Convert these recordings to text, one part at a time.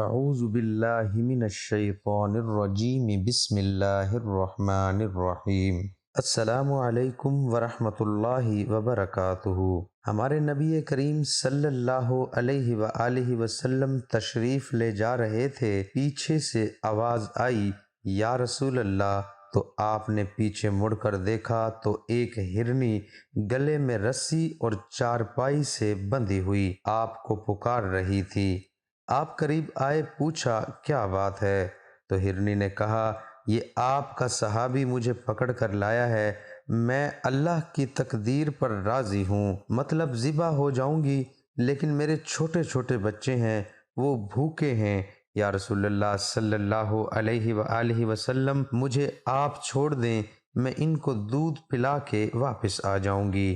اعوذ باللہ من الشیطان الرجیم بسم اللہ الرحمن الرحیم۔ السلام علیکم ورحمۃ اللہ وبرکاتہ۔ ہمارے نبی کریم صلی اللہ علیہ وآلہ وسلم تشریف لے جا رہے تھے، پیچھے سے آواز آئی یا رسول اللہ، تو آپ نے پیچھے مڑ کر دیکھا تو ایک ہرنی گلے میں رسی اور چارپائی سے بندھی ہوئی آپ کو پکار رہی تھی۔ آپ قریب آئے، پوچھا کیا بات ہے؟ تو ہرنی نے کہا، یہ آپ کا صحابی مجھے پکڑ کر لایا ہے، میں اللہ کی تقدیر پر راضی ہوں، مطلب ذبح ہو جاؤں گی، لیکن میرے چھوٹے چھوٹے بچے ہیں، وہ بھوکے ہیں، یا رسول اللہ صلی اللہ علیہ وآلہ وسلم مجھے آپ چھوڑ دیں، میں ان کو دودھ پلا کے واپس آ جاؤں گی۔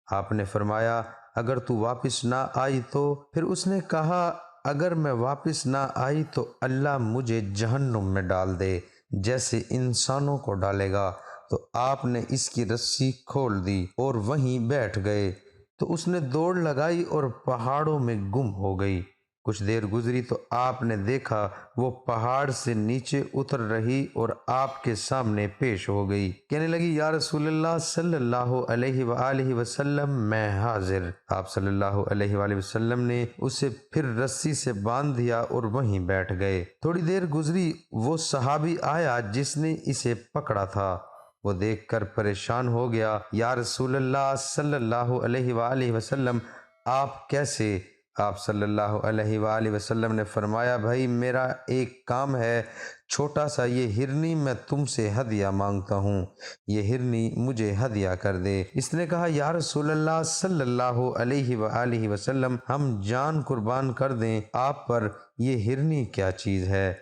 آپ نے فرمایا، اگر تو واپس نہ آئی تو؟ پھر اس نے کہا، اگر میں واپس نہ آئی تو اللہ مجھے جہنم میں ڈال دے جیسے انسانوں کو ڈالے گا۔ تو آپ نے اس کی رسی کھول دی اور وہیں بیٹھ گئے، تو اس نے دوڑ لگائی اور پہاڑوں میں گم ہو گئی۔ کچھ دیر گزری تو آپ نے دیکھا وہ پہاڑ سے نیچے اتر رہی اور آپ کے سامنے پیش ہو گئی، کہنے لگی، یا رسول اللہ صلی اللہ علیہ وآلہ وسلم، میں حاضر۔ آپ صلی اللہ علیہ وآلہ وسلم نے اسے پھر رسی سے باندھ دیا اور وہیں بیٹھ گئے۔ تھوڑی دیر گزری، وہ صحابی آیا جس نے اسے پکڑا تھا، وہ دیکھ کر پریشان ہو گیا، یا رسول اللہ صلی اللہ علیہ وآلہ وسلم، آپ کیسے؟ آپ صلی اللہ علیہ وآلہ وسلم نے فرمایا، بھائی میرا ایک کام ہے، چھوٹا سا، یہ ہرنی میں تم سے ہدیہ مانگتا ہوں، یہ ہرنی مجھے ہدیہ کر دے۔ اس نے کہا، یا رسول اللہ صلی اللہ علیہ وآلہ وسلم، ہم جان قربان کر دیں آپ پر، یہ ہرنی کیا چیز ہے؟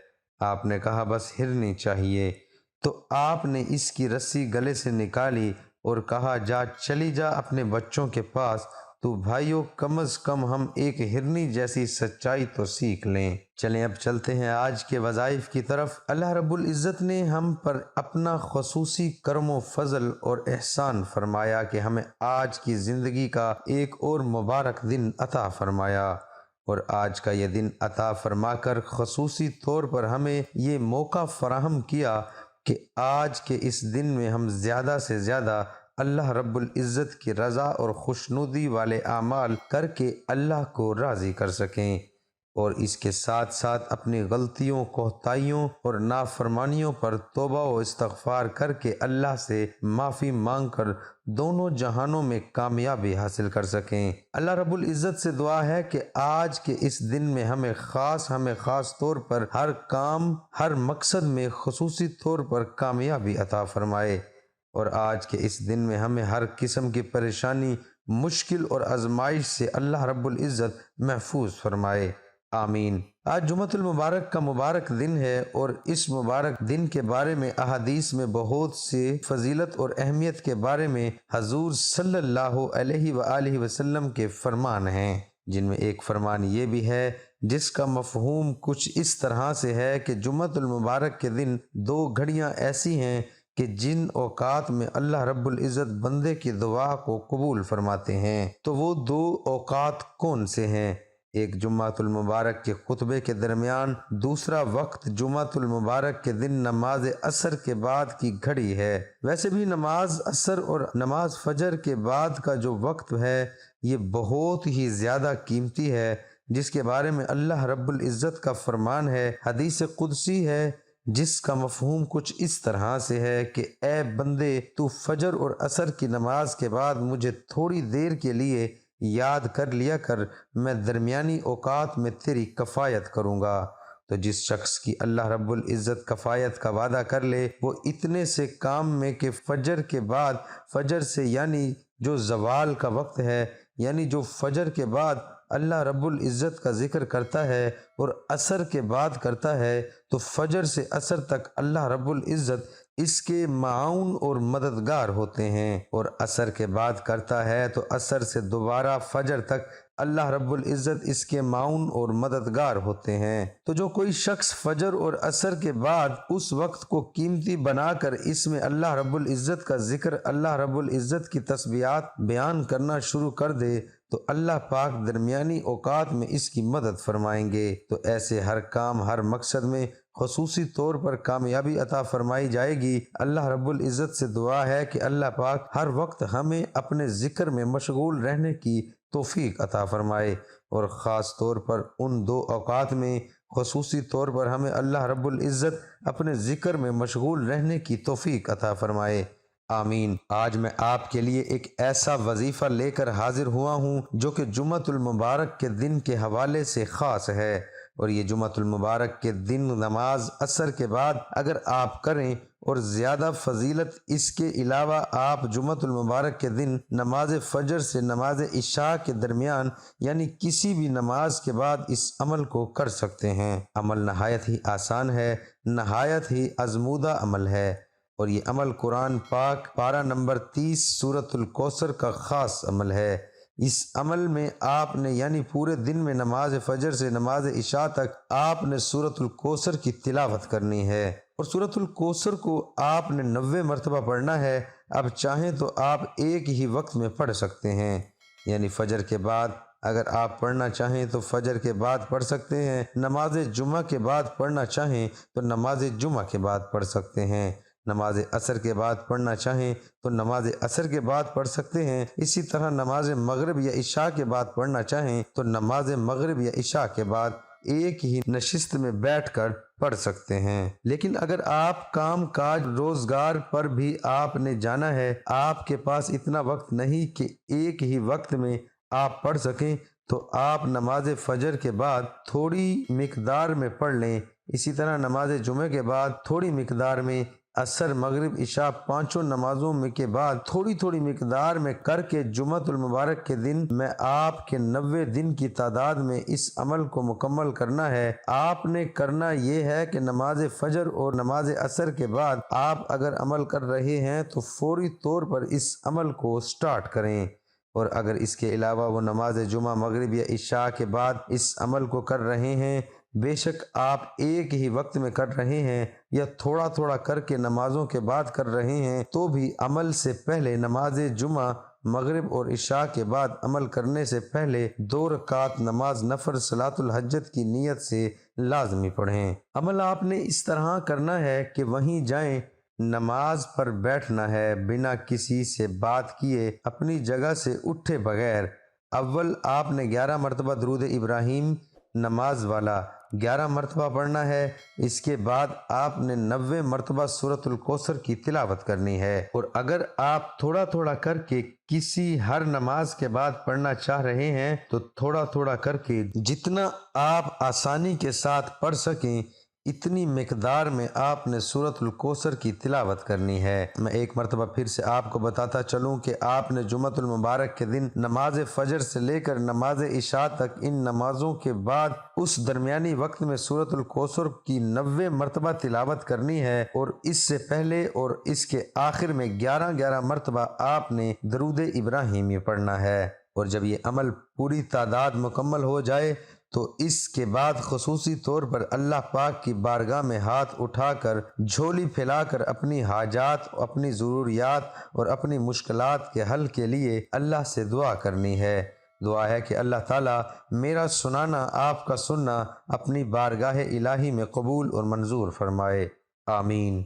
آپ نے کہا، بس ہرنی چاہیے۔ تو آپ نے اس کی رسی گلے سے نکالی اور کہا، جا چلی جا اپنے بچوں کے پاس، تو بھائیو کم از کم ہم ایک ہرنی جیسی سچائی تو سیکھ لیں۔ چلیں اب چلتے ہیں آج کے وظائف کی طرف۔ اللہ رب العزت نے ہم پر اپنا خصوصی کرم و فضل اور احسان فرمایا کہ ہمیں آج کی زندگی کا ایک اور مبارک دن عطا فرمایا، اور آج کا یہ دن عطا فرما کر خصوصی طور پر ہمیں یہ موقع فراہم کیا کہ آج کے اس دن میں ہم زیادہ سے زیادہ اللہ رب العزت کی رضا اور خوشنودی والے اعمال کر کے اللہ کو راضی کر سکیں، اور اس کے ساتھ ساتھ اپنی غلطیوں، کوتاہیوں اور نافرمانیوں پر توبہ و استغفار کر کے اللہ سے معافی مانگ کر دونوں جہانوں میں کامیابی حاصل کر سکیں۔ اللہ رب العزت سے دعا ہے کہ آج کے اس دن میں ہمیں خاص طور پر ہر کام، ہر مقصد میں خصوصی طور پر کامیابی عطا فرمائے، اور آج کے اس دن میں ہمیں ہر قسم کی پریشانی، مشکل اور آزمائش سے اللہ رب العزت محفوظ فرمائے، آمین۔ آج جمعۃ المبارک کا مبارک دن ہے، اور اس مبارک دن کے بارے میں احادیث میں بہت سے فضیلت اور اہمیت کے بارے میں حضور صلی اللہ علیہ وآلہ وسلم کے فرمان ہیں، جن میں ایک فرمان یہ بھی ہے جس کا مفہوم کچھ اس طرح سے ہے کہ جمعۃ المبارک کے دن دو گھڑیاں ایسی ہیں کہ جن اوقات میں اللہ رب العزت بندے کی دعا کو قبول فرماتے ہیں۔ تو وہ دو اوقات کون سے ہیں؟ ایک جمعۃ المبارک کے خطبے کے درمیان، دوسرا وقت جمعۃ المبارک کے دن نماز عصر کے بعد کی گھڑی ہے۔ ویسے بھی نماز عصر اور نماز فجر کے بعد کا جو وقت ہے، یہ بہت ہی زیادہ قیمتی ہے، جس کے بارے میں اللہ رب العزت کا فرمان ہے، حدیث قدسی ہے، جس کا مفہوم کچھ اس طرح سے ہے کہ اے بندے، تو فجر اور عصر کی نماز کے بعد مجھے تھوڑی دیر کے لیے یاد کر لیا کر، میں درمیانی اوقات میں تیری کفایت کروں گا۔ تو جس شخص کی اللہ رب العزت کفایت کا وعدہ کر لے، وہ اتنے سے کام میں کہ فجر کے بعد، فجر سے یعنی جو زوال کا وقت ہے، یعنی جو فجر کے بعد اللہ رب العزت کا ذکر کرتا ہے اور عصر کے بعد کرتا ہے، تو فجر سے عصر تک اللہ رب العزت اس کے معاون اور مددگار ہوتے ہیں، اور عصر کے بعد کرتا ہے تو عصر سے دوبارہ فجر تک اللہ رب العزت اس کے معاون اور مددگار ہوتے ہیں۔ تو جو کوئی شخص فجر اور عصر کے بعد اس وقت کو قیمتی بنا کر اس میں اللہ رب العزت کا ذکر، اللہ رب العزت کی تسبیحات بیان کرنا شروع کر دے، تو اللہ پاک درمیانی اوقات میں اس کی مدد فرمائیں گے، تو ایسے ہر کام ہر مقصد میں خصوصی طور پر کامیابی عطا فرمائی جائے گی۔ اللہ رب العزت سے دعا ہے کہ اللہ پاک ہر وقت ہمیں اپنے ذکر میں مشغول رہنے کی توفیق عطا فرمائے، اور خاص طور پر ان دو اوقات میں خصوصی طور پر ہمیں اللہ رب العزت اپنے ذکر میں مشغول رہنے کی توفیق عطا فرمائے، آمین۔ آج میں آپ کے لیے ایک ایسا وظیفہ لے کر حاضر ہوا ہوں جو کہ جمعۃ المبارک کے دن کے حوالے سے خاص ہے، اور یہ جمعۃ المبارک کے دن نماز عصر کے بعد اگر آپ کریں، اور زیادہ فضیلت اس کے علاوہ آپ جمعۃ المبارک کے دن نماز فجر سے نماز عشاء کے درمیان یعنی کسی بھی نماز کے بعد اس عمل کو کر سکتے ہیں۔ عمل نہایت ہی آسان ہے، نہایت ہی آزمودہ عمل ہے، اور یہ عمل قرآن پاک پارہ نمبر 30 سورۃ الکوثر کا خاص عمل ہے۔ اس عمل میں آپ نے یعنی پورے دن میں نماز فجر سے نماز عشاء تک آپ نے سورۃ الکوثر کی تلاوت کرنی ہے، اور سورۃ الکوثر کو آپ نے 90 مرتبہ پڑھنا ہے۔ اب چاہیں تو آپ ایک ہی وقت میں پڑھ سکتے ہیں، یعنی فجر کے بعد اگر آپ پڑھنا چاہیں تو فجر کے بعد پڑھ سکتے ہیں، نماز جمعہ کے بعد پڑھنا چاہیں تو نماز جمعہ کے بعد پڑھ سکتے ہیں، نماز عصر کے بعد پڑھنا چاہیں تو نماز عصر کے بعد پڑھ سکتے ہیں، اسی طرح نماز مغرب یا عشاء کے بعد پڑھنا چاہیں تو نماز مغرب یا عشاء کے بعد ایک ہی نشست میں بیٹھ کر پڑھ سکتے ہیں۔ لیکن اگر آپ کام کاج روزگار پر بھی آپ نے جانا ہے، آپ کے پاس اتنا وقت نہیں کہ ایک ہی وقت میں آپ پڑھ سکیں، تو آپ نماز فجر کے بعد تھوڑی مقدار میں پڑھ لیں، اسی طرح نماز جمعہ کے بعد تھوڑی مقدار میں، عصر مغرب عشاء پانچوں نمازوں میں کے بعد تھوڑی تھوڑی مقدار میں کر کے جمعۃ المبارک کے دن میں آپ کے 90 دن کی تعداد میں اس عمل کو مکمل کرنا ہے۔ آپ نے کرنا یہ ہے کہ نماز فجر اور نماز عصر کے بعد آپ اگر عمل کر رہے ہیں تو فوری طور پر اس عمل کو سٹارٹ کریں، اور اگر اس کے علاوہ وہ نماز جمعہ مغرب یا عشاء کے بعد اس عمل کو کر رہے ہیں، بے شک آپ ایک ہی وقت میں کر رہے ہیں یا تھوڑا تھوڑا کر کے نمازوں کے بعد کر رہے ہیں، تو بھی عمل سے پہلے نماز جمعہ مغرب اور عشاء کے بعد عمل کرنے سے پہلے 2 رکعت نماز نفل صلاۃ الحجت کی نیت سے لازمی پڑھیں۔ عمل آپ نے اس طرح کرنا ہے کہ وہیں جائیں، نماز پر بیٹھنا ہے، بنا کسی سے بات کیے اپنی جگہ سے اٹھے بغیر۔ اول آپ نے 11 مرتبہ درود ابراہیم نماز والا 11 مرتبہ پڑھنا ہے، اس کے بعد آپ نے 90 مرتبہ سورۃ الکوثر کی تلاوت کرنی ہے، اور اگر آپ تھوڑا تھوڑا کر کے کسی ہر نماز کے بعد پڑھنا چاہ رہے ہیں تو تھوڑا تھوڑا کر کے جتنا آپ آسانی کے ساتھ پڑھ سکیں اتنی مقدار میں آپ نے سورۃ الکوثر کی تلاوت کرنی ہے۔ میں ایک مرتبہ پھر سے آپ کو بتاتا چلوں کہ آپ نے جمعۃ المبارک کے دن نماز فجر سے لے کر نماز عشاء تک ان نمازوں کے بعد اس درمیانی وقت میں سورۃ الکوثر کی 90 مرتبہ تلاوت کرنی ہے، اور اس سے پہلے اور اس کے آخر میں 11 مرتبہ آپ نے درود ابراہیمی پڑھنا ہے، اور جب یہ عمل پوری تعداد مکمل ہو جائے تو اس کے بعد خصوصی طور پر اللہ پاک کی بارگاہ میں ہاتھ اٹھا کر جھولی پھیلا کر اپنی حاجات، اپنی ضروریات اور اپنی مشکلات کے حل کے لیے اللہ سے دعا کرنی ہے۔ دعا ہے کہ اللہ تعالیٰ میرا سنانا، آپ کا سننا اپنی بارگاہ الہی میں قبول اور منظور فرمائے، آمین۔